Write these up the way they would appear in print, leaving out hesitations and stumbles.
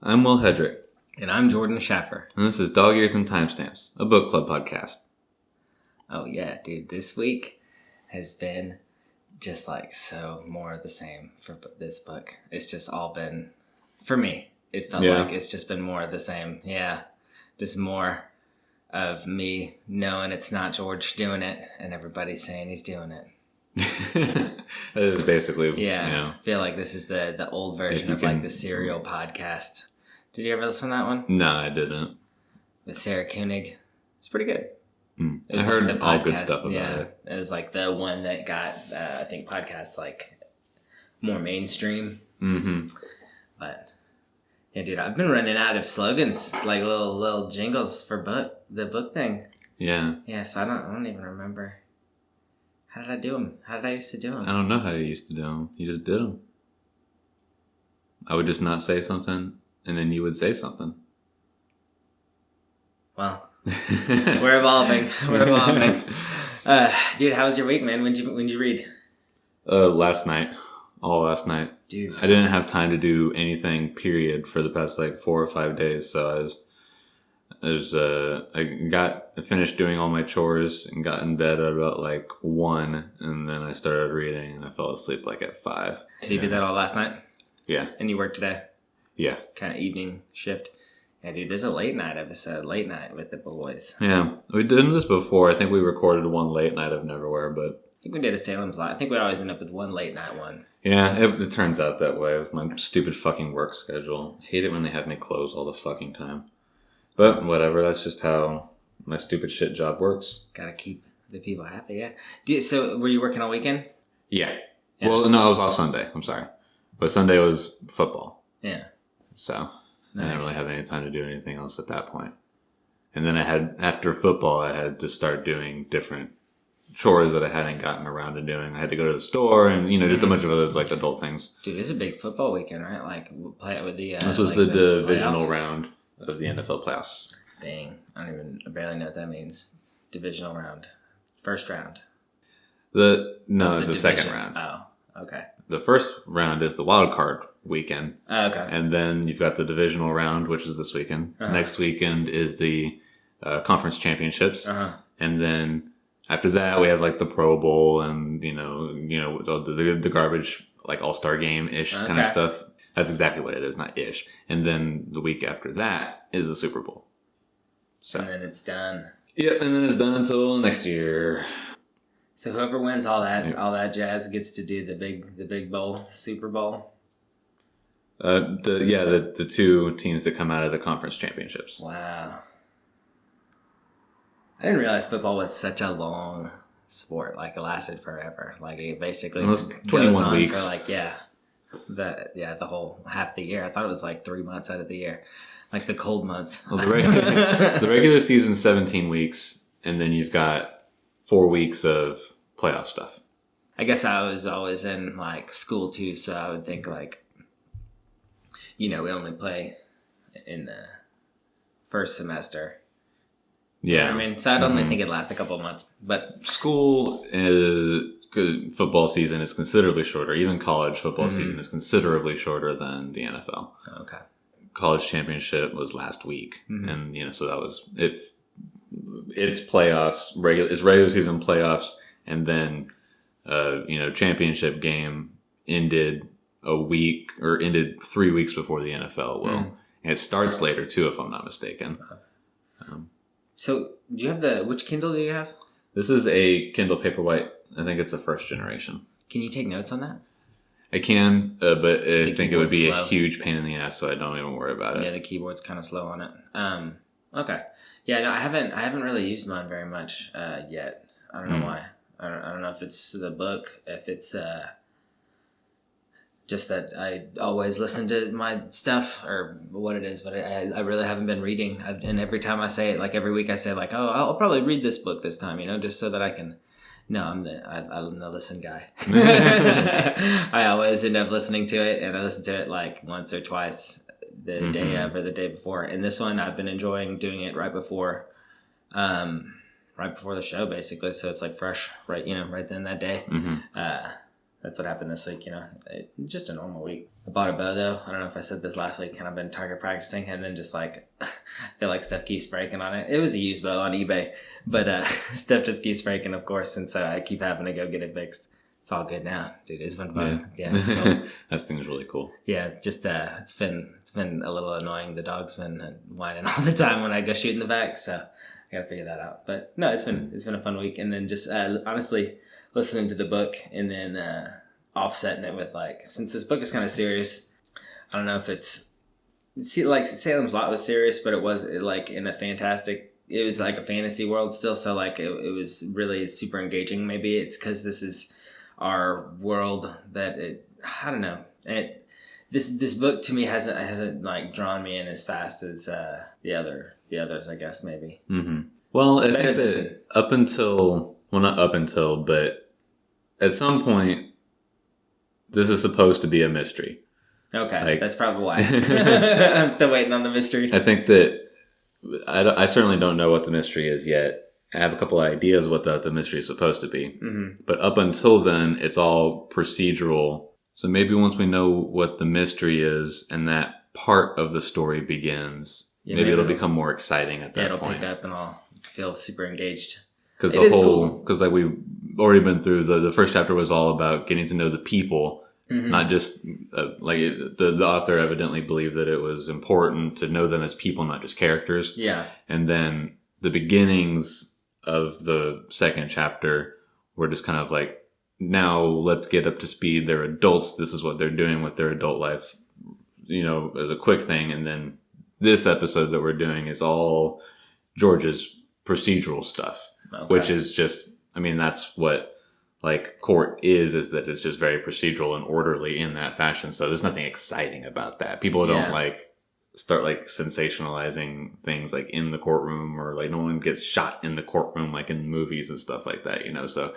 I'm Will Hedrick. And I'm Jordan Schaffer. And this is Dog Ears and Timestamps, a book club podcast. Oh yeah, dude. This week has been just like so more of the same for this book. It's just all been, for me, it felt like it's just been more of the same. Yeah. Just more of me knowing it's not George doing it and everybody saying he's doing it. That is basically, I feel like this is the old version of like the Serial podcast. Did you ever listen to that one? No, I didn't. With Sarah Koenig. It's pretty good. I heard the all good stuff about it. It was like the one that got, I think, podcasts like more mainstream. Mm-hmm. But yeah, dude, I've been running out of slogans, like little jingles for the book thing. Yeah. Yeah, so I don't even remember. How did I do them? How did I used to do them? I don't know how you used to do them. You just did them. I would just not say something, and then you would say something. Well, we're evolving. Dude, how was your week, man? When'd you read? Last night. All last night. Dude. I didn't have time to do anything, period, for the past 4 or 5 days. So I finished doing all my chores and got in bed at about 1, and then I started reading and I fell asleep at 5. So you did that all last night? Yeah. And you worked today? Yeah. Kind of evening shift. Yeah, dude, there's a late night episode, late night with the boys. Yeah. We did this before. I think we recorded one late night of Neverwhere, but... I think we did a Salem's Lot. I think we always end up with one late night one. Yeah, it turns out that way with my stupid fucking work schedule. I hate it when they have me close all the fucking time. But whatever, that's just how my stupid shit job works. Gotta keep the people happy, yeah. So were you working all weekend? Yeah. Well, no, I was off Sunday. I'm sorry. But Sunday was football. Yeah. So I didn't really have any time to do anything else at that point. And then after football, I had to start doing different chores that I hadn't gotten around to doing. I had to go to the store and, just a bunch of other adult things. Dude, it's a big football weekend, right? Play it with the... this was the divisional round of the NFL playoffs. Dang. I barely know what that means. Divisional round. First round. It's the second round. Oh, okay. The first round is the wild card weekend. Oh, okay. And then you've got the divisional round, which is this weekend. Uh-huh. Next weekend is the conference championships. Uh-huh. And then after that, we have the Pro Bowl and, the garbage, all-star game-ish kind of stuff. That's exactly what it is, not ish. And then the week after that is the Super Bowl. So. And then it's done. Yep, and then it's done until next year. So whoever wins all that jazz gets to do the big bowl, Super Bowl. The two teams that come out of the conference championships. Wow. I didn't realize football was such a long sport. It lasted forever. It basically it was 21 goes on weeks for the whole half the year. I thought it was 3 months out of the year, the cold months. Well, the regular season's 17 weeks, and then you've got 4 weeks of playoff stuff. I guess I was always in school too, so I would think we only play in the first semester. Yeah. You know what I mean? So I'd only think it'd last a couple of months. But school football season is considerably shorter. Even college football season is considerably shorter than the NFL. Okay. College championship was last week. And, so that was, if it's playoffs, it's regular season playoffs, and then, championship game ended ended 3 weeks before the NFL will. And it starts later too, if I'm not mistaken. So, do you have which Kindle do you have? This is a Kindle Paperwhite. I think it's a first generation. Can you take notes on that? I can, but I think it would be a huge pain in the ass, so I don't even worry about it. Yeah, the keyboard's kind of slow on it. Okay. Yeah, no, I haven't really used mine very much yet. I don't know why. I don't know if it's the book, if it's just that I always listen to my stuff or what it is, but I really haven't been reading. And every time I say it, every week I say oh, I'll probably read this book this time, just so that I can. No, I'm the listen guy. I always end up listening to it, and I listen to it once or twice the day of or the day before. And this one, I've been enjoying doing it right before the show, basically. So it's fresh, right then that day. that's what happened this week, just a normal week. I bought a bow though. I don't know if I said this last week, and I've been target practicing, and then just like, I feel like stuff keeps breaking on it. It was a used bow on eBay, but stuff just keeps breaking, of course, and so I keep having to go get it fixed. It's all good now, dude. It's been fun. Yeah, it's cool. That thing's really cool. Yeah, just it's been a little annoying. The dog's been whining all the time when I go shoot in the back, so I gotta figure that out. But no, it's been a fun week, and then just honestly listening to the book and then offsetting it with since this book is kind of serious, I don't know if Salem's Lot was serious, but it was in a fantastic. It was like a fantasy world still, so it was really super engaging. Maybe it's because this is our world that I don't know. This book to me hasn't drawn me in as fast as the others, I guess maybe. Mm-hmm. Well, I think that not up until, but at some point, this is supposed to be a mystery. Okay, that's probably why. I'm still waiting on the mystery. I think that I certainly don't know what the mystery is yet. I have a couple of ideas what the mystery is supposed to be. Mm-hmm. But up until then, it's all procedural. So maybe once we know what the mystery is and that part of the story begins, maybe it'll become more exciting at that point. It'll pick up and I'll feel super engaged. Because we've already been through, the first chapter was all about getting to know the people. Mm-hmm. Not just the author evidently believed that it was important to know them as people, not just characters. Yeah. And then the beginnings of the second chapter were just kind of now let's get up to speed. They're adults. This is what they're doing with their adult life, as a quick thing. And then this episode that we're doing is all George's procedural stuff, which is just, that's what court is that it's just very procedural and orderly in that fashion. So there's nothing exciting about that. People don't start sensationalizing things in the courtroom, or no one gets shot in the courtroom in movies and stuff like that, so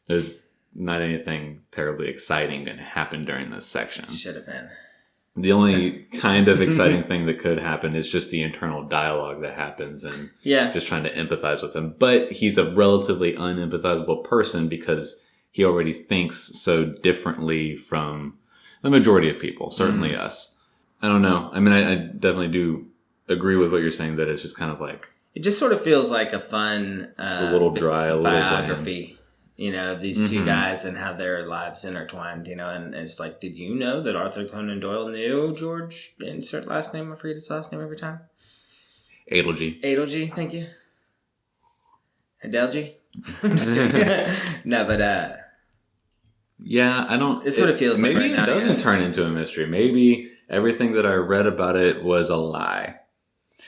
there's not anything terribly exciting going to happen during this section. Should have been. The only kind of exciting thing that could happen is just the internal dialogue that happens and just trying to empathize with him. But he's a relatively unempathizable person because he already thinks so differently from the majority of people, certainly us. I don't know. I definitely do agree with what you're saying, that it's just kind of it just sort of feels like a fun a little dry, a little biography, of these two guys and how their lives intertwined, and it's did you know that Arthur Conan Doyle knew George, insert last name, I forget his last name every time. Adelgy, thank you. Adelgy? I'm just kidding. No, but yeah, I don't. It sort of feels maybe right it now, doesn't turn into a mystery. Maybe everything that I read about it was a lie.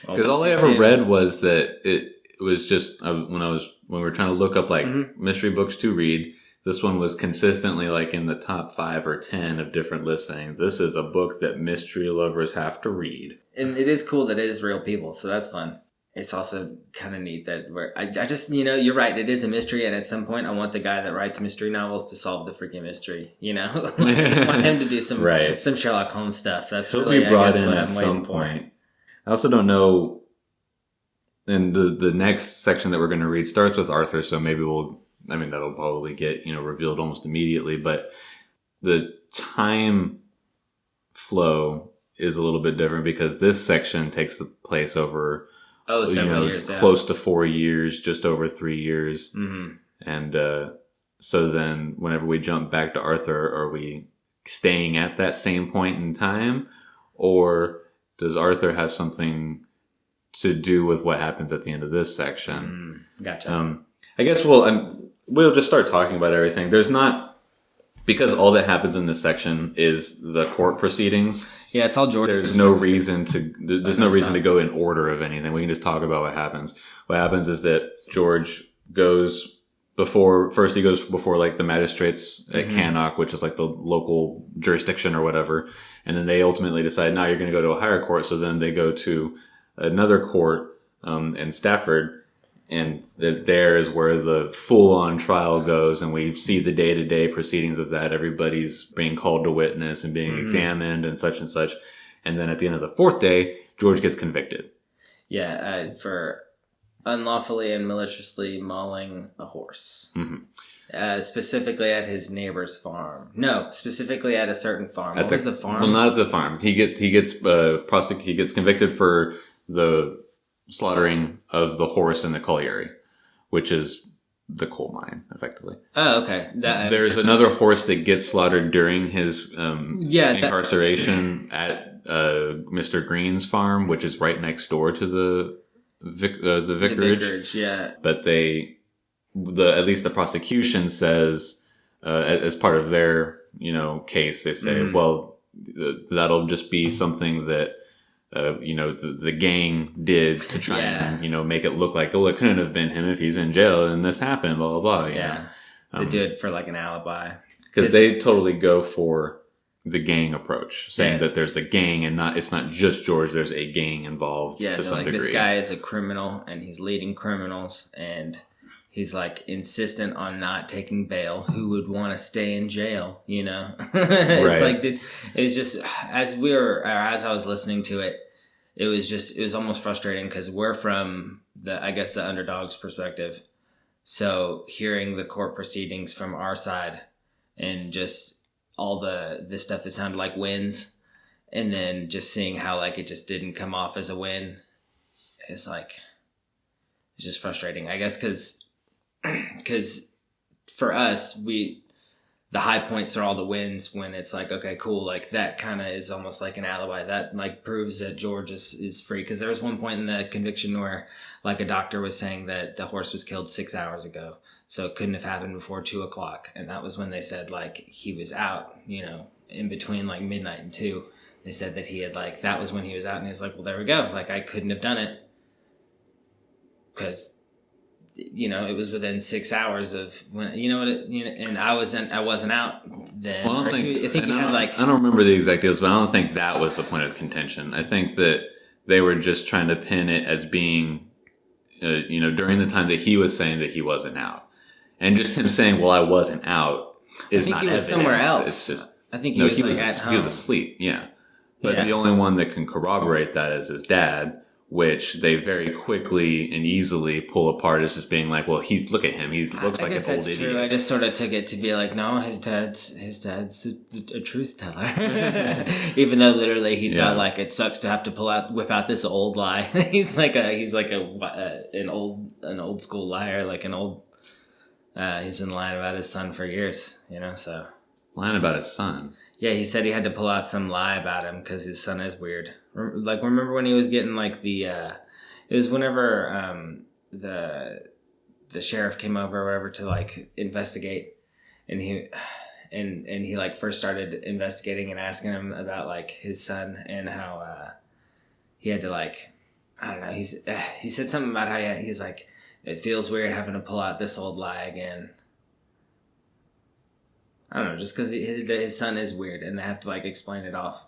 Because all I ever read was that it was just when we were trying to look up mystery books to read. This one was consistently in the top 5 or 10 of different lists saying this is a book that mystery lovers have to read. And it is cool that it is real people, so that's fun. It's also kind of neat that I just, you're right. It is a mystery. And at some point I want the guy that writes mystery novels to solve the freaking mystery, I just want him to do some Sherlock Holmes stuff. That's really brought in at some point. I also don't know. And the next section that we're going to read starts with Arthur. So maybe that'll probably get, revealed almost immediately, but the time flow is a little bit different because this section takes place over several years, close to 4 years, just over 3 years. Mm-hmm. And so then whenever we jump back to Arthur, are we staying at that same point in time, or does Arthur have something to do with what happens at the end of this section? Gotcha. I guess we'll just start talking about everything. There's not, because all that happens in this section is the court proceedings. Yeah, it's all George. There's no reason to go in order of anything. We can just talk about what happens. What happens is that George goes before the magistrates at Cannock, which is the local jurisdiction or whatever. And then they ultimately decide, now you're going to go to a higher court. So then they go to another court in Stafford. And there is where the full-on trial goes, and we see the day-to-day proceedings of that. Everybody's being called to witness and being examined and such. And then at the end of the 4th day, George gets convicted. Yeah, for unlawfully and maliciously mauling a horse. Mm-hmm. Specifically at his neighbor's farm. No, specifically at a certain farm. What was the farm? Well, not at the farm. He gets convicted for the slaughtering of the horse in the colliery, which is the coal mine, effectively. Oh, okay. There's another horse that gets slaughtered during his incarceration at Mr. Green's farm, which is right next door to the vicarage. The vicarage, yeah. But at least the prosecution says, as part of their case, they say, well, that'll just be something that the gang did to try and make it look like, it couldn't have been him if he's in jail and this happened, blah blah blah. They do it for like an alibi because they totally go for the gang approach, saying that there's a gang and it's not just George. There's a gang involved to some degree. This guy is a criminal and he's leading criminals and he's like insistent on not taking bail. Who would want to stay in jail? It's like it's just as I was listening to it, it was almost frustrating because we're from the underdog's perspective. So hearing the court proceedings from our side and just all the stuff that sounded like wins, and then just seeing how like it just didn't come off as a win, it's just frustrating. I guess because for us, the high points are all the wins when it's like, okay, cool. Like that kind of is almost like an alibi that like proves that George is free. Cause there was one point in the conviction where like a doctor was saying that the horse was killed 6 hours ago. So it couldn't have happened before 2:00. And that was when they said like he was out, in between like midnight and 2. They said that he had like, that was when he was out and he was like, well, there we go. Like I couldn't have done it. Cause it was within 6 hours of when, and I wasn't out then. Well, I don't remember the exact deals, but I don't think that was the point of contention. I think that they were just trying to pin it as being, during the time that he was saying that he wasn't out. And just him saying, well, I wasn't out is not evidence. I think he was somewhere else. It's just, I think he was at home. He was asleep, yeah. But the only one that can corroborate that is his dad, which they very quickly and easily pull apart as just being like, well, look at him. He looks like an old idiot. True. I just sort of took it to be like, no, his dad's a truth teller. Even though literally he thought like it sucks to have to whip out this old lie. he's like an old school liar, like an old. He's been lying about his son for years, so. Lying about his son? Yeah, he said he had to pull out some lie about him because his son is weird. Like, remember when he was getting like it was whenever the sheriff came over or whatever to like investigate, and he like first started investigating and asking him about like his son and how he had to like, I don't know, he said something about how he's like, it feels weird having to pull out this old lie again. I don't know, just because his son is weird and they have to like explain it off.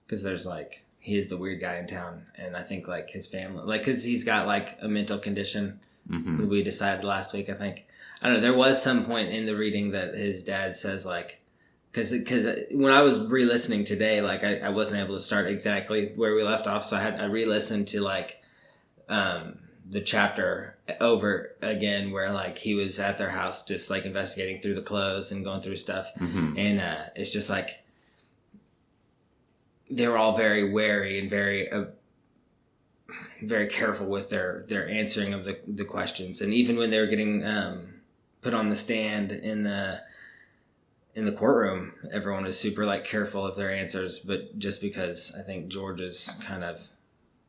Because there's like, he is the weird guy in town. And I think like his family, like, because he's got like a mental condition. Mm-hmm. We decided last week, I think. I don't know, there was some point in the reading that his dad says like, because when I was re-listening today, like I wasn't able to start exactly where we left off. So I re-listened to like the chapter over again where like he was at their house just like investigating through the clothes and going through stuff. Mm-hmm. And it's just like they were all very wary and very very careful with their answering of the questions. And even when they were getting put on the stand in the courtroom, everyone was super like careful of their answers. But just because I think George is kind of,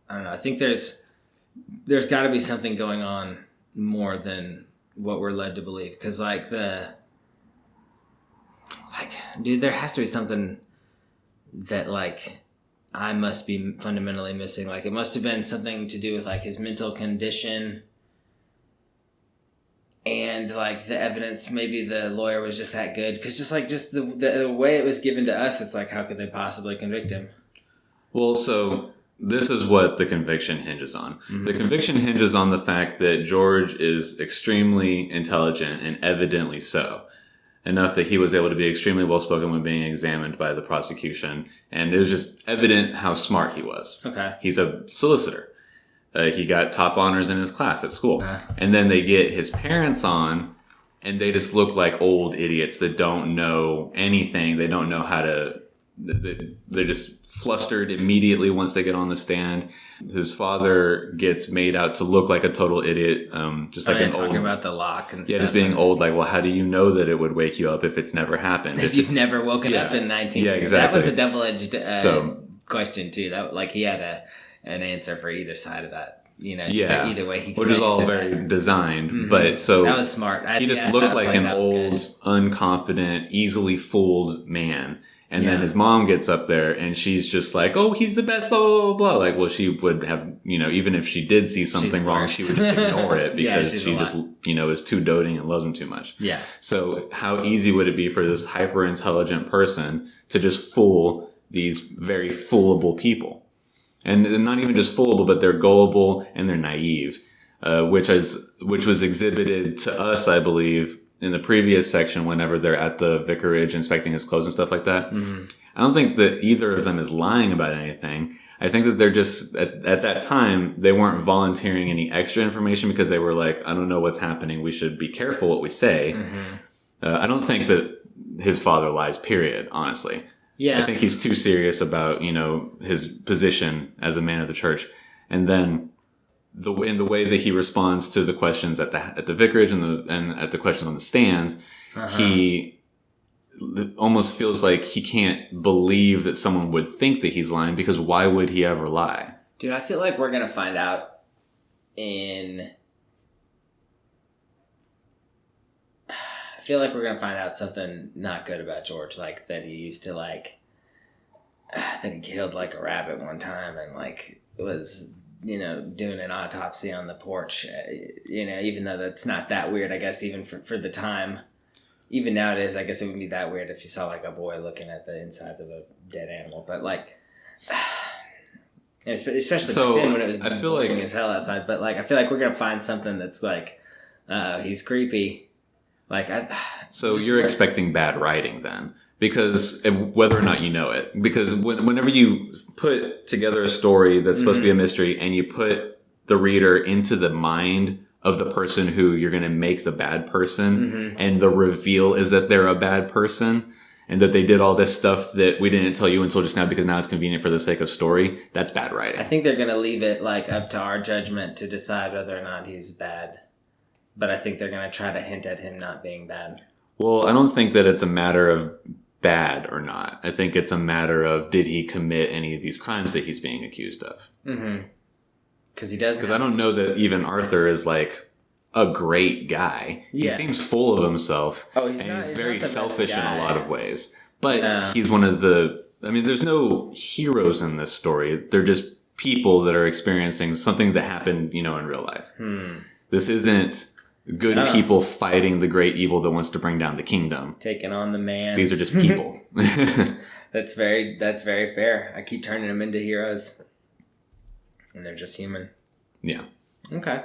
I don't know, I think there's got to be something going on more than what we're led to believe. Because, dude, there has to be something that, like, I must be fundamentally missing. Like, it must have been something to do with, like, his mental condition and, like, the evidence. Maybe the lawyer was just that good. Because just the way it was given to us, it's like, how could they possibly convict him? Well, so this is what the conviction hinges on. Mm-hmm. The conviction hinges on the fact that George is extremely intelligent and evidently so. Enough that he was able to be extremely well-spoken when being examined by the prosecution. And it was just evident how smart he was. Okay. He's a solicitor. He got top honors in his class at school. And then they get his parents on and they just look like old idiots that don't know anything. They don't know how to. They're just flustered immediately once they get on the stand. His father gets made out to look like a total idiot, just like talking about the lock and stuff. Yeah, just being old. Like, well, how do you know that it would wake you up if it's never happened? If you've never woken up in 19 years. Exactly. That was a double-edged question too. That like he had an answer for either side of that. Either way he could. Which is all very designed, but so that was smart. He just looked like an old, unconfident, easily fooled man. And then his mom gets up there and she's just like, oh, he's the best, blah, blah, blah, blah. Like, well, she would have, even if she did see something wrong, she would just ignore it because she just, is too doting and loves him too much. Yeah. So how easy would it be for this hyper intelligent person to just fool these very foolable people? And not even just foolable, but they're gullible and they're naive, which was exhibited to us, I believe, in the previous section whenever they're at the vicarage inspecting his clothes and stuff like that. Mm-hmm. I don't think that either of them is lying about anything. I think that they're just, at that time, they weren't volunteering any extra information because they were like, I don't know what's happening. We should be careful what we say. Mm-hmm. I don't think that his father lies, period, honestly. Yeah. I think he's too serious about, his position as a man of the church. And then in the way that he responds to the questions at the vicarage and at the questions on the stands, he almost feels like he can't believe that someone would think that he's lying, because why would he ever lie? Dude, I feel like we're going to find out something not good about George, like that he used to that he killed like a rabbit one time and like was doing an autopsy on the porch, even though that's not that weird, I guess, even for the time. Even nowadays, I guess it wouldn't be that weird if you saw like a boy looking at the insides of a dead animal. But like, especially back then when it was boring as hell outside. But like, I feel like we're gonna find something that's like, he's creepy. Like, so you're expecting bad writing then, because whether or not you know it, because whenever you put together a story that's supposed to be a mystery and you put the reader into the mind of the person who you're going to make the bad person, and the reveal is that they're a bad person and that they did all this stuff that we didn't tell you until just now because now it's convenient for the sake of story, that's bad writing. I think they're going to leave it like up to our judgment to decide whether or not he's bad. But I think they're going to try to hint at him not being bad. Well, I don't think that it's a matter of bad or not. I think it's a matter of, did he commit any of these crimes that he's being accused of? Mm-hmm. Because he doesn't. Because I don't know that even Arthur is like a great guy. Yeah. He seems full of himself. Oh, he's very selfish in a lot of ways. But he's one of the... I mean, there's no heroes in this story. They're just people that are experiencing something that happened, in real life. This isn't good people fighting the great evil that wants to bring down the kingdom. Taking on the man. These are just people. That's very fair. I keep turning them into heroes. And they're just human. Yeah. Okay.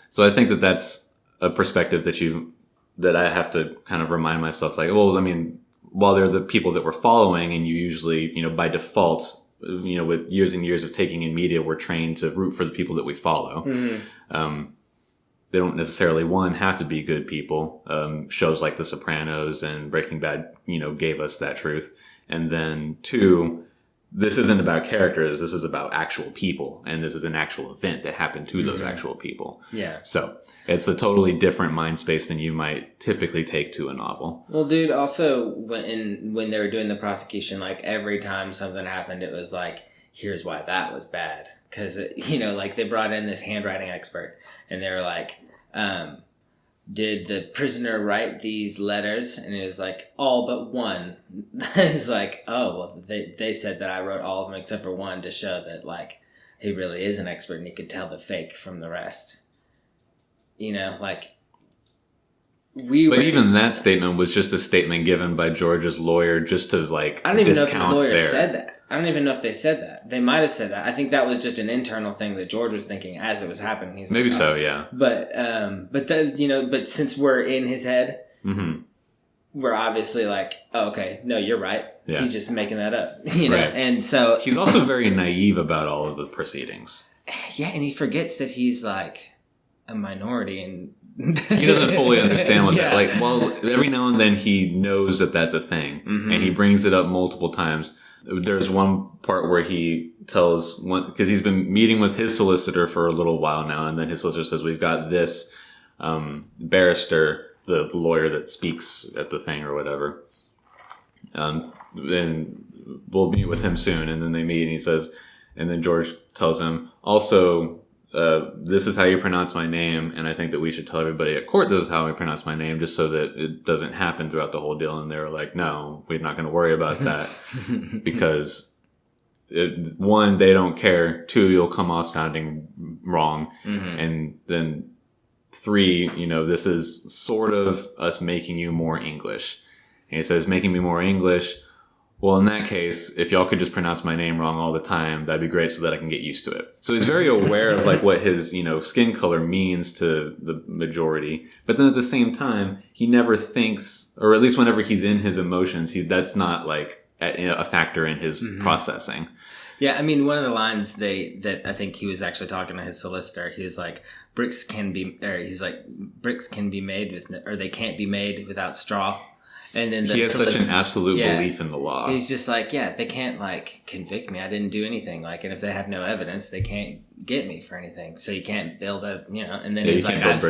So I think that that's a perspective that I have to kind of remind myself, like, well, I mean, while they're the people that we're following, and you usually, by default, with years and years of taking in media, we're trained to root for the people that we follow. Mm-hmm. They don't necessarily, one, have to be good people. Shows like The Sopranos and Breaking Bad, gave us that truth. And then two, this isn't about characters. This is about actual people. And this is an actual event that happened to those actual people. Yeah. So it's a totally different mind space than you might typically take to a novel. Well, dude, also when they were doing the prosecution, like every time something happened, it was like, here's why that was bad. Because, like they brought in this handwriting expert and they were like, did the prisoner write these letters? And it was like, all but one. It's like, oh, well, they said that I wrote all of them except for one to show that, like, he really is an expert and he could tell the fake from the rest. But even that statement was just a statement given by George's lawyer just to, like, I don't even know if his lawyer said that. I don't even know if they said that. They might have said that. I think that was just an internal thing that George was thinking as it was happening. He's maybe like, so, yeah. But but since we're in his head, we're obviously like, oh, okay, no, you're right. Yeah. He's just making that up, Right. And so he's also very naive about all of the proceedings. Yeah, and he forgets that he's like a minority and he doesn't fully understand what that, like, well, every now and then he knows that that's a thing, and he brings it up multiple times. There's one part where he tells one, because he's been meeting with his solicitor for a little while now, and then his solicitor says, we've got this barrister, the lawyer that speaks at the thing or whatever, and we'll meet with him soon. And then they meet, and he says, and then George tells him, also, this is how you pronounce my name, and I think that we should tell everybody at court this is how we pronounce my name, just so that it doesn't happen throughout the whole deal. And they were like, no, we're not going to worry about that, because one, they don't care. Two, you'll come off sounding wrong. And then three, this is sort of us making you more English. And he says, making me more English. Well, in that case, if y'all could just pronounce my name wrong all the time, that'd be great, so that I can get used to it. So he's very aware of like what his, skin color means to the majority. But then at the same time, he never thinks, or at least whenever he's in his emotions, that's not like a factor in his processing. Yeah, I mean, one of the lines that I think he was actually talking to his solicitor, he was like, bricks can be made with, or they can't be made without straw. And then he has such an absolute belief in the law. He's just like, they can't like convict me. I didn't do anything. Like, and if they have no evidence, they can't get me for anything. So you can't build a, And then he's like, I've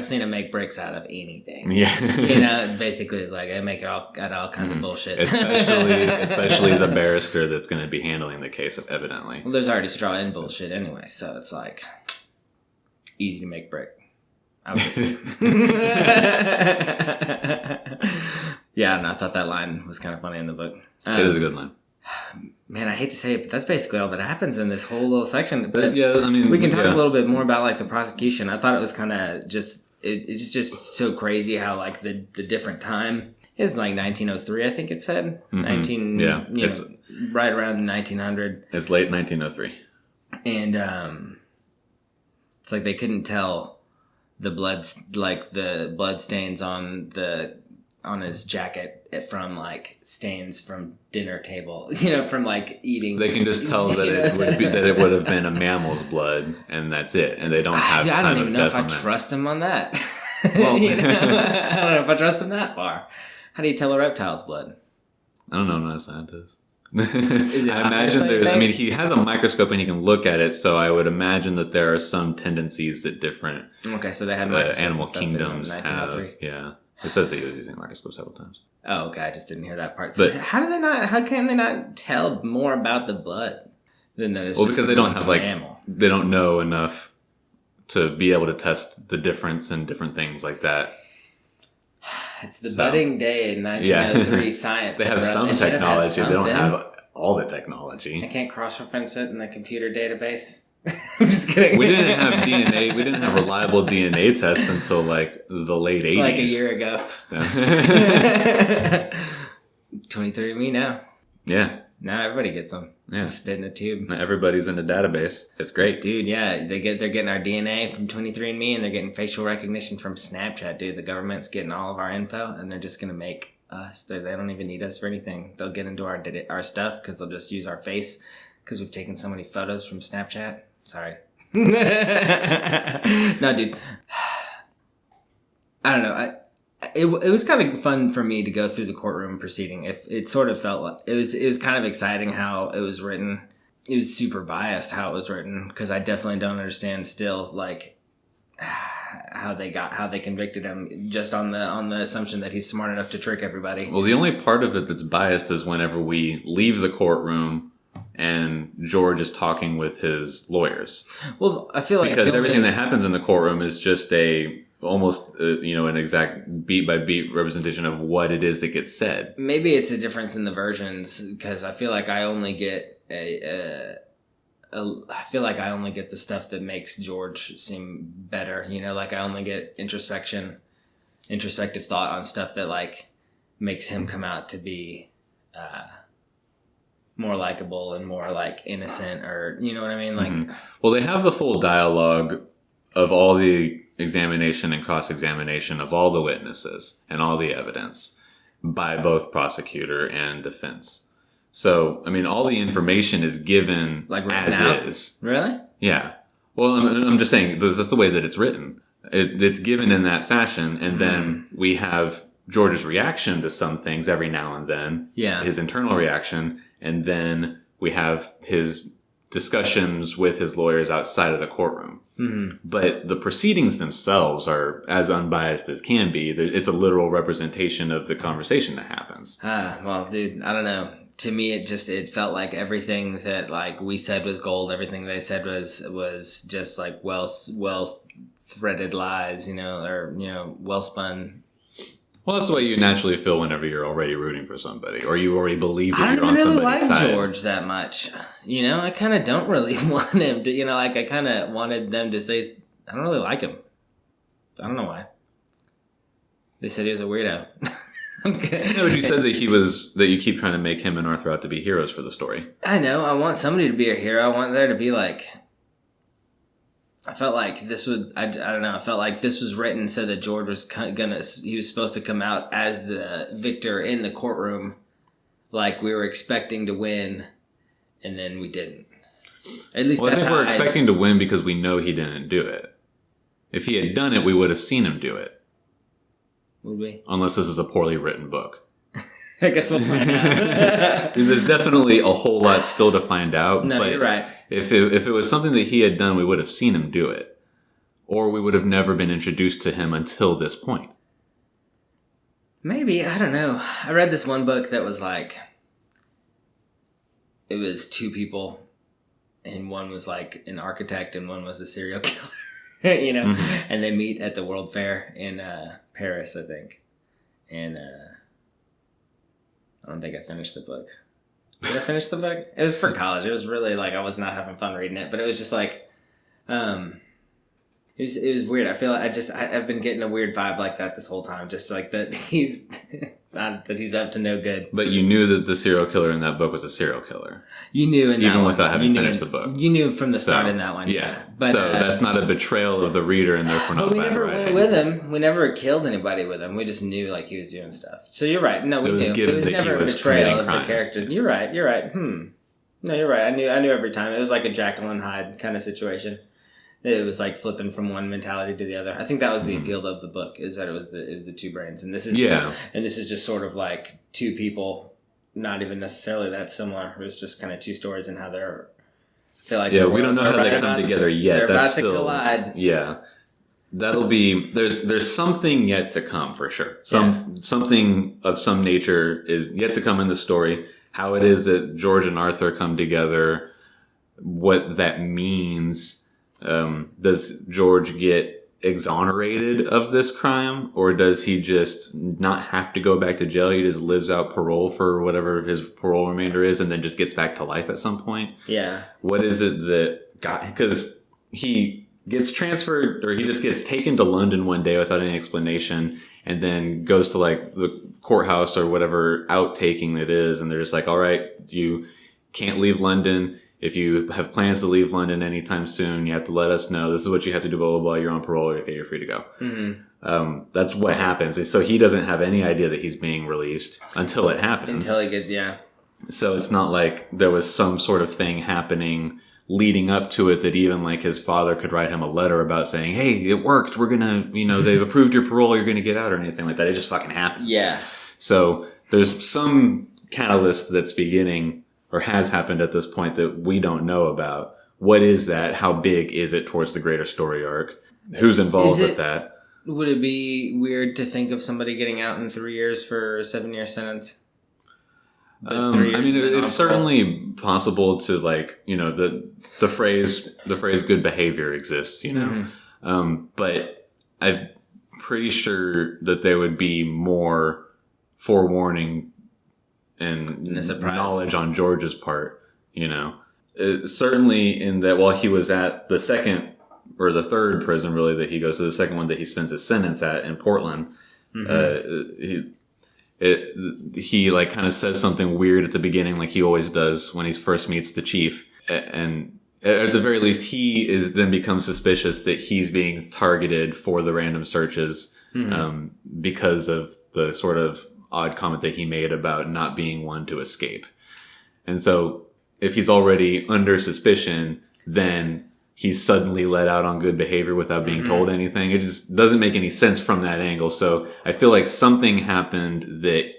seen him make bricks out of anything. Yeah. Basically, it's like they make it out all kinds of bullshit. Especially the barrister that's going to be handling the case, evidently. Well, there's already straw in bullshit anyway, so it's like easy to make brick. Yeah, and I thought that line was kind of funny in the book. It is a good line. Man, I hate to say it, but that's basically all that happens in this whole little section. But yeah, I mean, we can talk a little bit more about like the prosecution. I thought it was kind of it's just so crazy how like the different time is like 1903. I think it said 19. Yeah, it's right around 1900. It's late 1903, and it's like they couldn't tell the blood stains on his jacket from like stains from dinner table, from like eating. They can just tell that it would have been a mammal's blood, and that's it. And they don't have. I don't even know if I trust him on that. Well, I don't know if I trust him that far. How do you tell a reptile's blood? I don't know. I'm not a scientist. I imagine he has a microscope and he can look at it, so I would imagine that there are some tendencies that different so they had animal kingdoms have. Yeah, it says that he was using a microscope several times. Oh, okay, I just didn't hear that part. So how can they not tell more about the blood than that? Because they don't have they don't know enough to be able to test the difference in different things like that. It's the budding day in 1903 science. They have some technology. They don't have all the technology. I can't cross-reference it in the computer database. I'm just kidding. We didn't have DNA. We didn't have reliable DNA tests until like the late 80s. Like a year ago. 23andMe now. Yeah. Now everybody gets them. Yeah. Spit in a tube. Now everybody's in a database. It's great. Dude, yeah. They're getting our DNA from 23andMe, and they're getting facial recognition from Snapchat, dude. The government's getting all of our info, and they're just going to make us. They don't even need us for anything. They'll get into our stuff because they'll just use our face because we've taken so many photos from Snapchat. Sorry. No, dude. I don't know. It was kind of fun for me to go through the courtroom proceeding. It sort of felt like it was kind of exciting how it was written. It was super biased how it was written because I definitely don't understand still like how they convicted him just on the assumption that he's smart enough to trick everybody. Well, the only part of it that's biased is whenever we leave the courtroom and George is talking with his lawyers. Well, I feel like because everything that happens in the courtroom is just almost an exact beat by beat representation of what it is that gets said. Maybe it's a difference in the versions because I feel like I only get I feel like I only get the stuff that makes George seem better. Like I only get introspective thought on stuff that like makes him come out to be more likable and more like innocent, or you know what I mean? Like, well, they have the full dialogue of all the examination and cross-examination of all the witnesses and all the evidence by both prosecutor and defense. So, I mean, all the information is given like as out? Is. Really? Yeah. Well, I'm just saying that's the way that it's written. It's given in that fashion, and then we have George's reaction to some things every now and then. Yeah. His internal reaction, and then we have his discussions with his lawyers outside of the courtroom. Mm-hmm. But the proceedings themselves are as unbiased as can be. It's a literal representation of the conversation that happens. Well, dude, I don't know. To me, it felt like everything that like we said was gold. Everything they said was just like well threaded lies, or well spun. Well, that's the way you naturally feel whenever you're already rooting for somebody, or you already believe that you're on somebody's side. I don't really like George that much. I kind of don't really want him to. Like I kind of wanted them to say, I don't really like him. I don't know why. They said he was a weirdo. Okay. But you said that you keep trying to make him and Arthur out to be heroes for the story. I know. I want somebody to be a hero. I want there to be like. I felt like this was. I don't know. I felt like this was written so that George was he was supposed to come out as the victor in the courtroom, like we were expecting to win, and then we didn't. At least I think we're expecting to win because we know he didn't do it. If he had done it, we would have seen him do it. Would we? Unless this is a poorly written book. I guess we'll find out. There's definitely a whole lot still to find out. No, but you're right. If it was something that he had done, we would have seen him do it. Or we would have never been introduced to him until this point. Maybe. I don't know. I read this one book that was like... It was two people. And one was like an architect and one was a serial killer. Mm-hmm. And they meet at the World Fair in Paris, I think. And I don't think I finished the book. Did I finish the book? It was for college. It was really like I was not having fun reading it, but it was just like, it was weird. I feel like I've been getting a weird vibe like that this whole time. Just like that he's not that he's up to no good. But you knew that the serial killer in that book was a serial killer. You knew in that even one. Without having finished the book. You knew from the start in that one. Yeah. But, so that's not a betrayal of the reader, and therefore not. But we never went with him. We never killed anybody with him. We just knew like he was doing stuff. So you're right. No, we knew. It was never a betrayal of the character. You're right. No, you're right. I knew every time. It was like a Jekyll and Hyde kind of situation. It was like flipping from one mentality to the other. I think that was the appeal of the book, is that it was the two brains, and this is just sort of like two people, not even necessarily that similar. It was just kind of two stories and how they're. I feel like we don't know how they come together yet. They're about to collide. Yeah, that'll be there's something yet to come for sure. Something of some nature is yet to come in the story. How it is that George and Arthur come together, what that means. Does George get exonerated of this crime, or does he just not have to go back to jail? He just lives out parole for whatever his parole remainder is, and then just gets back to life at some point? Yeah. What is it that got... Because he gets transferred, or he just gets taken to London one day without any explanation, and then goes to like the courthouse or whatever outtaking it is, and they're just like, all right, you can't leave London. If you have plans to leave London anytime soon, you have to let us know. This is what you have to do, blah, blah, blah. You're on parole. Okay, you're free to go. Mm-hmm. That's what happens. And so he doesn't have any idea that he's being released until it happens. Until he gets, yeah. So it's not like there was some sort of thing happening leading up to it that even like his father could write him a letter about saying, hey, it worked. We're going to, they've approved your parole. You're going to get out or anything like that. It just fucking happens. Yeah. So there's some catalyst that's beginning or has happened at this point that we don't know about. What is that? How big is it towards the greater story arc? Who's involved with that? Would it be weird to think of somebody getting out in 3 years for a 7-year sentence? It's certainly possible to like, the phrase good behavior exists, Mm-hmm. But I'm pretty sure that there would be more forewarning and knowledge on George's part, certainly in that while he was at the second or the third prison, really, that he goes to, the second one that he spends his sentence at in Portland, mm-hmm. He like kind of says something weird at the beginning, like he always does when he first meets the chief, and at the very least, he is then becomes suspicious that he's being targeted for the random searches, mm-hmm. Because of the sort of odd comment that he made about not being one to escape. And so if he's already under suspicion, then he's suddenly let out on good behavior without being told anything. It just doesn't make any sense from that angle. So I feel like something happened that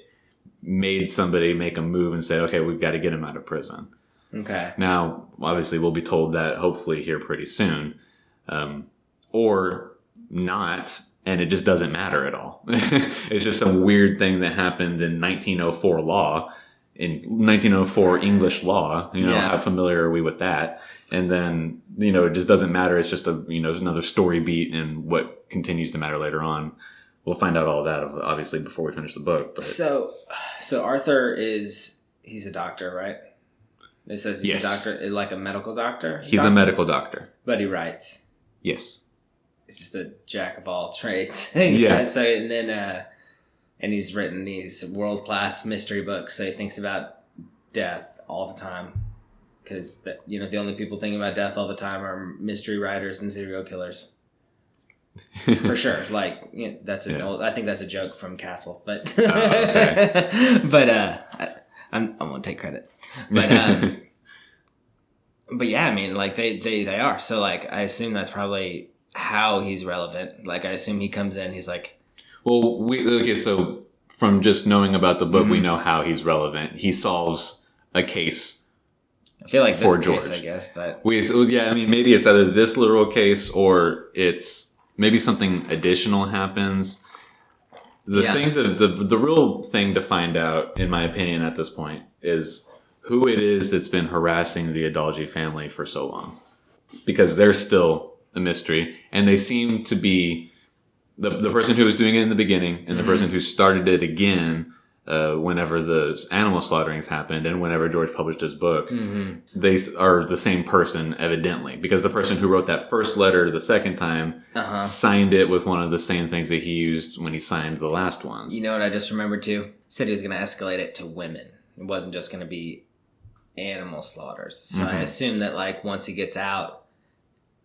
made somebody make a move and say, okay, we've got to get him out of prison. Okay. Now, obviously, we'll be told that hopefully here pretty soon. Or not, and it just doesn't matter at all. It's just some weird thing that happened in 1904 law, in 1904 English law. How familiar are we with that? And then, it just doesn't matter. It's just another story beat and what continues to matter later on. We'll find out all that, obviously, before we finish the book. But. So Arthur he's a doctor, right? It says he's a doctor, like a medical doctor? He's a medical doctor. But he writes. Yes. He's just a jack of all trades. Yeah. So, and he's written these world-class mystery books, so he thinks about death all the time. Because, the only people thinking about death all the time are mystery writers and serial killers. For sure. Like, I think that's a joke from Castle. But, okay. But, I won't take credit. But, but yeah, I mean, like, they are. So, like, I assume that's probably how he's relevant. Like, I assume he comes in, he's like... Well, so from just knowing about the book, we know how he's relevant. He solves a case. I feel like for this George. Case, I guess, but... maybe it's either this literal case or it's maybe something additional happens. The real thing to find out, in my opinion, at this point, is who it is that's been harassing the Adalji family for so long. Because they're still a mystery, and they seem to be the person who was doing it in the beginning and the person who started it again whenever the animal slaughterings happened and whenever George published his book. They are the same person, evidently, because the person who wrote that first letter the second time signed it with one of the same things that he used when he signed the last ones. You know what I just remembered too? He said he was going to escalate it to women. It wasn't just going to be animal slaughters. So I assume that, like, once he gets out,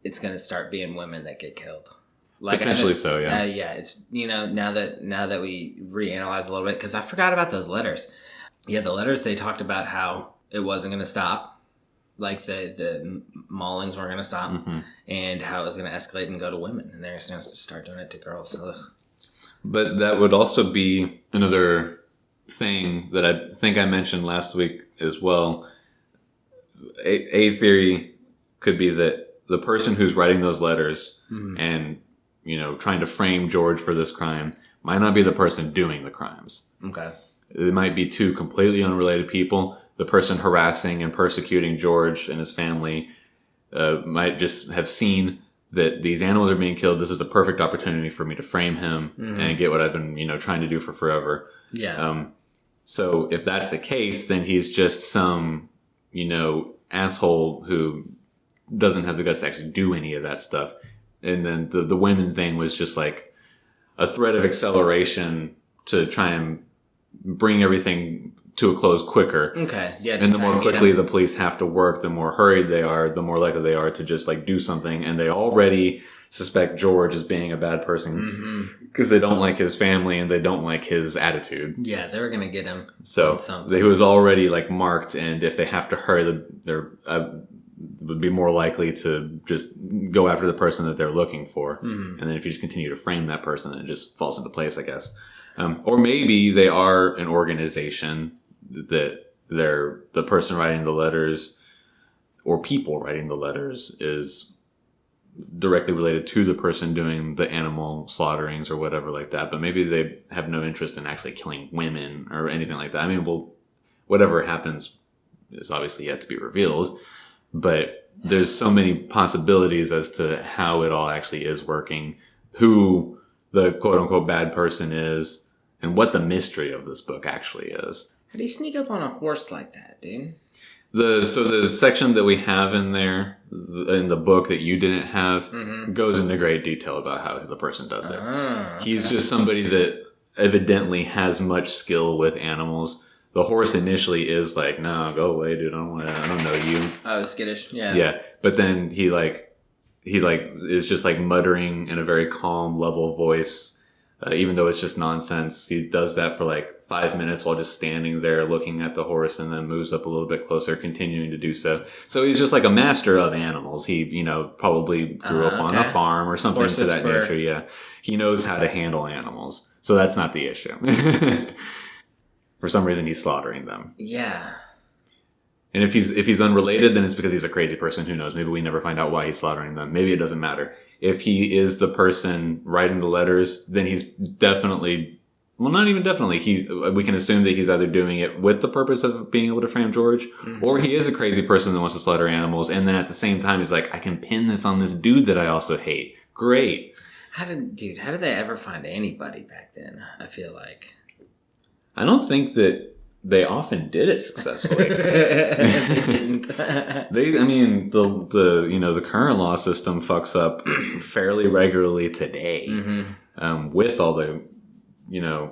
it's going to start being women that get killed. Like, potentially so, yeah. It's, now that we reanalyze a little bit, because I forgot about those letters. Yeah, the letters, they talked about how it wasn't going to stop. Like, the maulings weren't going to stop. And how it was going to escalate and go to women. And they're going to start doing it to girls. Ugh. But that would also be another thing that I think I mentioned last week as well. A theory could be that the person who's writing those letters and, trying to frame George for this crime might not be the person doing the crimes. Okay. It might be two completely unrelated people. The person harassing and persecuting George and his family might just have seen that these animals are being killed. This is a perfect opportunity for me to frame him and get what I've been, trying to do for forever. Yeah. So if that's the case, then he's just some, asshole who doesn't have the guts to actually do any of that stuff. And then the women thing was just like a threat of acceleration to try and bring everything to a close quicker. Okay. Yeah. And the more quickly the police have to work, the more hurried they are, the more likely they are to just like do something. And they already suspect George as being a bad person because they don't like his family and they don't like his attitude. Yeah, they were going to get him. So he was already like marked. And if they have to hurry, they're would be more likely to just go after the person that they're looking for. And then if you just continue to frame that person, it just falls into place, I guess. Or maybe they are an organization that the person writing the letters or people writing the letters is directly related to the person doing the animal slaughterings or whatever like that. But maybe they have no interest in actually killing women or anything like that. I mean, whatever happens is obviously yet to be revealed. But there's so many possibilities as to how it all actually is working, who the quote-unquote bad person is, and what the mystery of this book actually is. How do you sneak up on a horse like that, dude? So the section that we have in there, in the book that you didn't have, goes into great detail about how the person does it. Okay. He's just somebody that evidently has much skill with animals. The horse initially is like, no, go away, dude. I don't know you. Oh, skittish. Yeah. Yeah. But then he is just like muttering in a very calm, level voice, Even though it's just nonsense, he does that for like 5 minutes while just standing there looking at the horse, and then moves up a little bit closer, continuing to do so. So he's just like a master of animals. He, probably grew up on a farm or something to that nature. Yeah. He knows how to handle animals. So that's not the issue. For some reason, he's slaughtering them. Yeah. And if he's unrelated, then it's because he's a crazy person. Who knows? Maybe we never find out why he's slaughtering them. Maybe it doesn't matter. If he is the person writing the letters, then he's definitely, well, not even definitely. We can assume that he's either doing it with the purpose of being able to frame George, or he is a crazy person that wants to slaughter animals. And then at the same time, he's like, I can pin this on this dude that I also hate. Great. How did they ever find anybody back then? I feel like. I don't think that they often did it successfully. They didn't. The current law system fucks up fairly regularly today, with all the,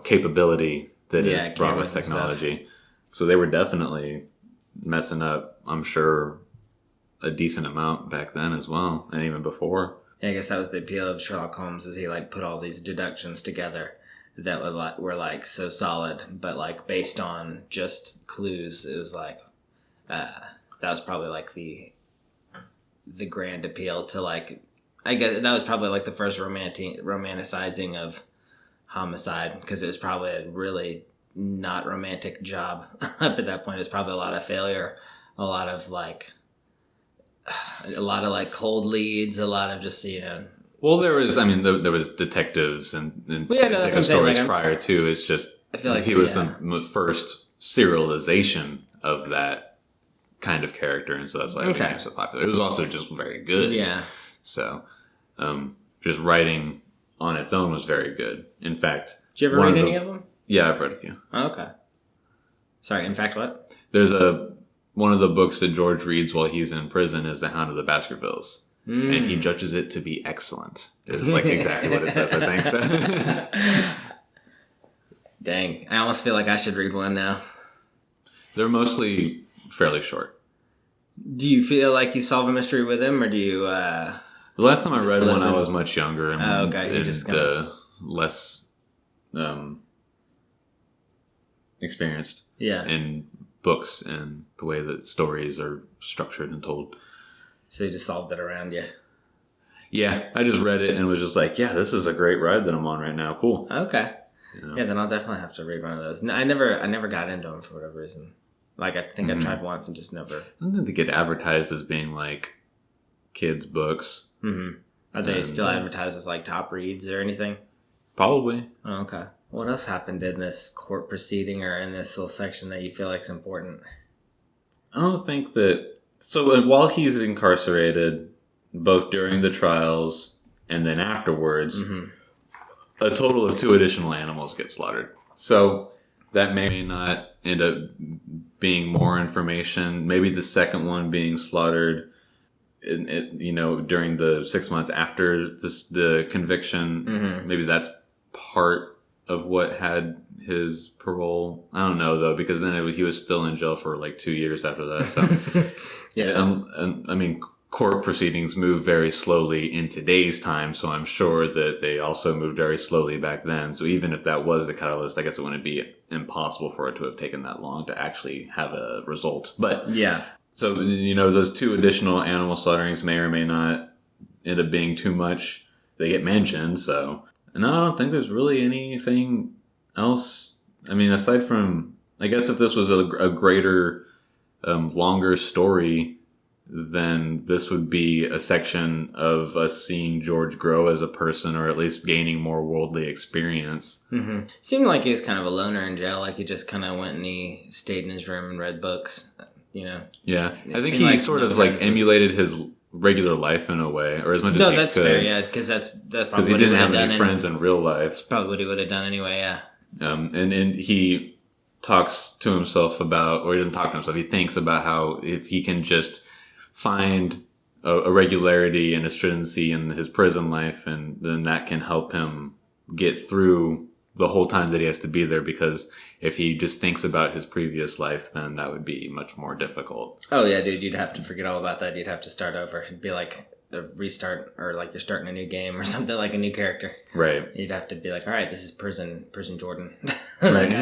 capability that is brought with technology. So they were definitely messing up, I'm sure, a decent amount back then as well, and even before. Yeah, I guess that was the appeal of Sherlock Holmes, is he put all these deductions together that were so solid, but based on just clues. It was that was probably the grand appeal to I guess that was probably the first romanticizing of homicide, because it was probably a really not romantic job up at that point. It's probably a lot of failure, a lot of cold leads, a lot of just Well, there was detectives and detective stories prior to. It's just, I feel like he was the first serialization of that kind of character, and so that's why it became so popular. It was also just very good. Yeah. So, just writing on its own was very good. In fact, did you ever read any of them? Yeah, I've read a few. Oh, okay. Sorry. In fact, what? There's one of the books that George reads while he's in prison is The Hound of the Baskervilles. And he judges it to be excellent. It's exactly what it says, I think. So. Dang. I almost feel like I should read one now. They're mostly fairly short. Do you feel like you solve a mystery with them, or do you... The last time I read one, I was much younger and, less experienced in books and the way that stories are structured and told. So you just solved it around you? Yeah, I just read it and was just like, yeah, this is a great ride that I'm on right now. Cool. Okay. Yeah, then I'll definitely have to read one of those. No, I never got into them for whatever reason. I think I tried once and just never... I don't think they get advertised as being kids' books. Mm-hmm. Are they still advertised as top reads or anything? Probably. Oh, okay. What else happened in this court proceeding or in this little section that you feel is important? I don't think that... So while he's incarcerated, both during the trials and then afterwards, a total of 2 additional animals get slaughtered. So that may not end up being more information. Maybe the second one being slaughtered, during the 6 months after the conviction. Maybe that's part of what had his parole. I don't know though, because then he was still in jail for 2 years after that. So yeah, court proceedings move very slowly in today's time, so I'm sure that they also moved very slowly back then. So even if that was the catalyst, I guess it wouldn't be impossible for it to have taken that long to actually have a result. But yeah, so those 2 additional animal slaughterings may or may not end up being too much. They get mentioned, so no, I don't think there's really anything else. Aside from, I guess if this was a greater, longer story, then this would be a section of us seeing George grow as a person, or at least gaining more worldly experience. Seemed like he was kind of a loner in jail. He just kind of went and he stayed in his room and read books. Yeah, I think he sort of emulated his regular life in a way, or as much as he could. No, that's fair. Yeah, because that's probably he didn't have any friends in real life. That's probably what he would have done anyway. Yeah. And he talks to himself about, or he doesn't talk to himself. He thinks about how if he can just find a regularity and a stringency in his prison life, and then that can help him get through the whole time that he has to be there, because if he just thinks about his previous life, then that would be much more difficult. Oh yeah, dude, you'd have to forget all about that. You'd have to start over. It'd be like a restart, or like you're starting a new game or something, like a new character. Right. You'd have to be like, all right, this is prison Jordan. Right.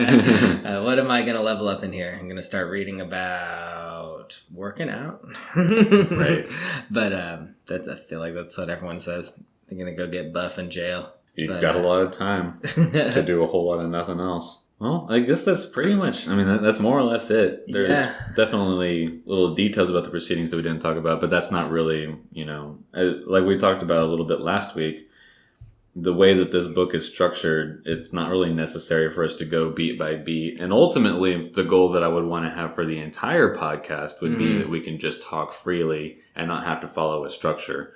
What am I going to level up in here? I'm going to start reading about working out. Right. But I feel like that's what everyone says. They're going to go get buff in jail. You've got a lot of time to do a whole lot of nothing else. Well, I guess that's pretty much, I mean, that's more or less it. There's definitely little details about the proceedings that we didn't talk about, but that's not really, like we talked about a little bit last week, the way that this book is structured, it's not really necessary for us to go beat by beat. And ultimately, the goal that I would want to have for the entire podcast would be that we can just talk freely and not have to follow a structure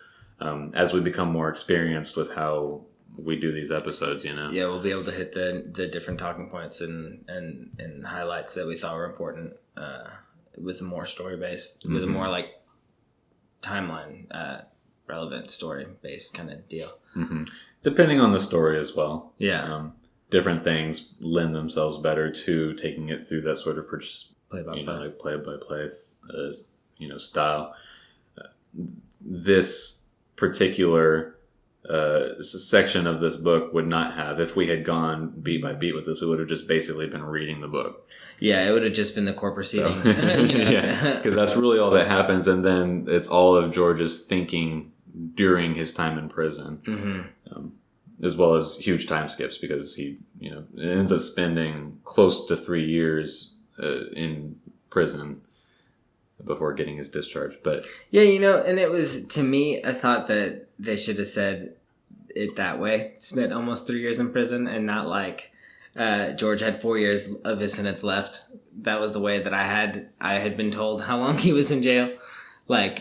as we become more experienced with how we do these episodes, Yeah, we'll be able to hit the different talking points and highlights that we thought were important with a more story based, with a more like timeline relevant story based kind of deal. Mm-hmm. Depending on the story as well. Yeah. Different things lend themselves better to taking it through that sort of play by play style. This particular section of this book would not have, if we had gone beat by beat with this, we would have just basically been reading the book. Yeah, it would have just been the court proceeding. So, yeah, because that's really all that happens, and then it's all of George's thinking during his time in prison, as well as huge time skips, because he ends up spending close to 3 years in prison before getting his discharge. But yeah, and it was, to me, I thought that they should have said it that way. Spent almost 3 years in prison, and not like George had 4 years of his sentence left. That was the way that I had been told how long he was in jail. Like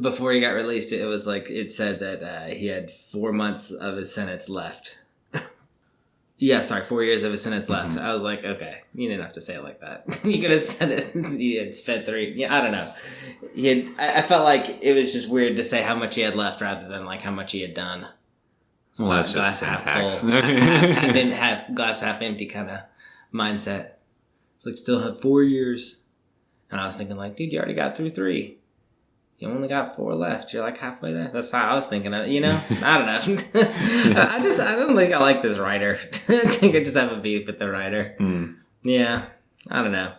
before he got released, it was like it said that he had 4 months of his sentence left. 4 years of his sentence left. So I was like, okay, you didn't have to say it like that. You could have said it. He had spent 3. Yeah, I don't know. I felt like it was just weird to say how much he had left rather than like how much he had done. So well, that's just syntax. half glass half empty kind of mindset. It's like, still have 4 years. And I was thinking like, dude, you already got through 3. You only got 4 left. You're like halfway there. That's how I was thinking of it, I don't know. I don't think I like this writer. I think I just have a beef with the writer. Yeah, I don't know.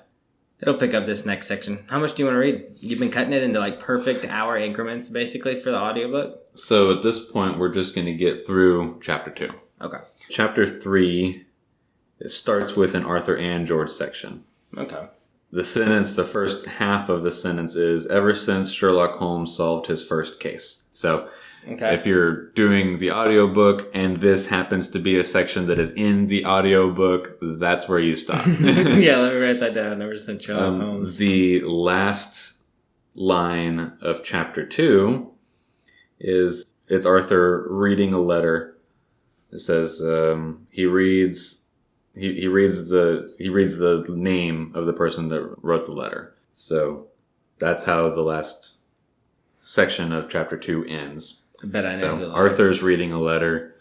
It'll pick up this next section. How much do you want to read? You've been cutting it into like perfect hour increments, basically, for the audiobook? So at this point, we're just going to get through chapter 2. Okay. Chapter 3, it starts with an Arthur and George section. Okay. The first half of the sentence is, ever since Sherlock Holmes solved his first case. So if you're doing the audiobook and this happens to be a section that is in the audiobook, that's where you stop. Yeah, let me write that down. Ever since Sherlock Holmes. The last line of chapter 2 it's Arthur reading a letter. It says he reads the name of the person that wrote the letter. So that's how the last section of chapter 2 ends. I bet I know. So Arthur's reading a letter,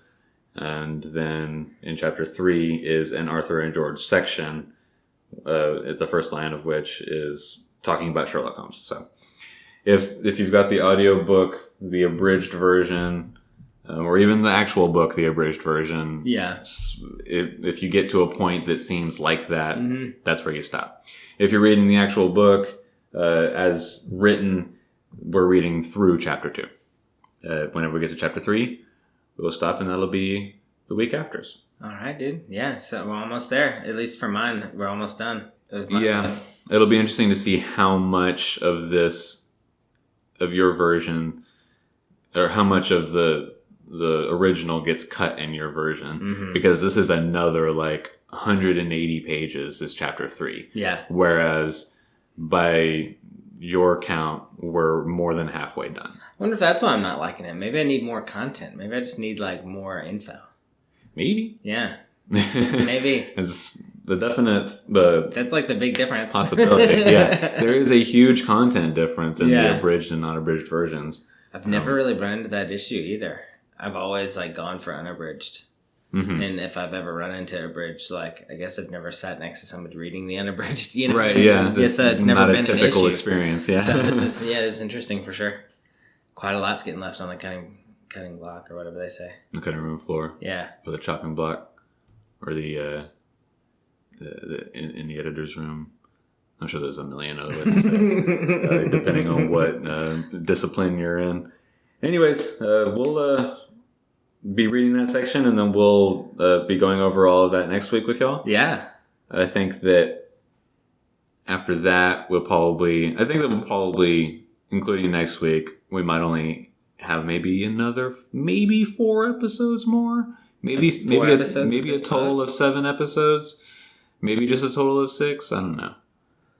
and then in chapter 3 is an Arthur and George section, the first line of which is talking about Sherlock Holmes. So if you've got the audiobook, the abridged version, or even the actual book, the abridged version. Yeah. If you get to a point that seems like that, that's where you stop. If you're reading the actual book as written, we're reading through chapter 2. Whenever we get to chapter 3, we'll stop, and that'll be the week after. All right, dude. Yeah, so we're almost there. At least for mine, we're almost done. Yeah. It'll be interesting to see how much of your version, or how much of the original gets cut in your version, because this is another like 180 pages is chapter 3. Yeah. Whereas by your count, we're more than halfway done. I wonder if that's why I'm not liking it. Maybe I need more content. Maybe I just need like more info. Maybe. Yeah. Maybe. It's the definite that's like the big difference. Possibility. Yeah. There is a huge content difference in the abridged and non-abridged versions. I've never really run into that issue either. I've always like gone for unabridged. And if I've ever run into abridged, like I guess I've never sat next to somebody reading the unabridged, Right, yeah. So it's never been a typical an issue. experience, yeah. So this is interesting for sure. quite a lot's getting left on the cutting block or whatever they say. The cutting room floor. Yeah. Or the chopping block, or in the editor's room. I'm sure there's a million other ways to say, depending on what discipline you're in. Anyways, we'll be reading that section, and then we'll be going over all of that next week with y'all. Yeah. I think that after that, we'll probably, including next week, we might only have maybe 4 episodes more. Maybe a total of 7 episodes. Maybe just a total of 6. I don't know.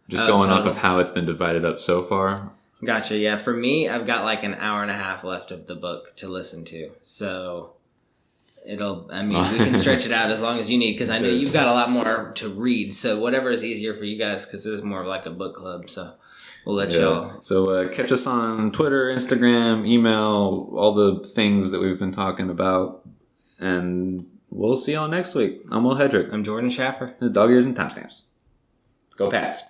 Just going off of how it's been divided up so far. Gotcha. Yeah. For me, I've got like an hour and a half left of the book to listen to. So we can stretch it out as long as you need, because I know you've got a lot more to read. So whatever is easier for you guys, because this is more of like a book club. So we'll let y'all. So catch us on Twitter, Instagram, email, all the things that we've been talking about. And we'll see y'all next week. I'm Will Hedrick. I'm Jordan Schaffer. This is Dog Ears and Timestamps. Go Pats.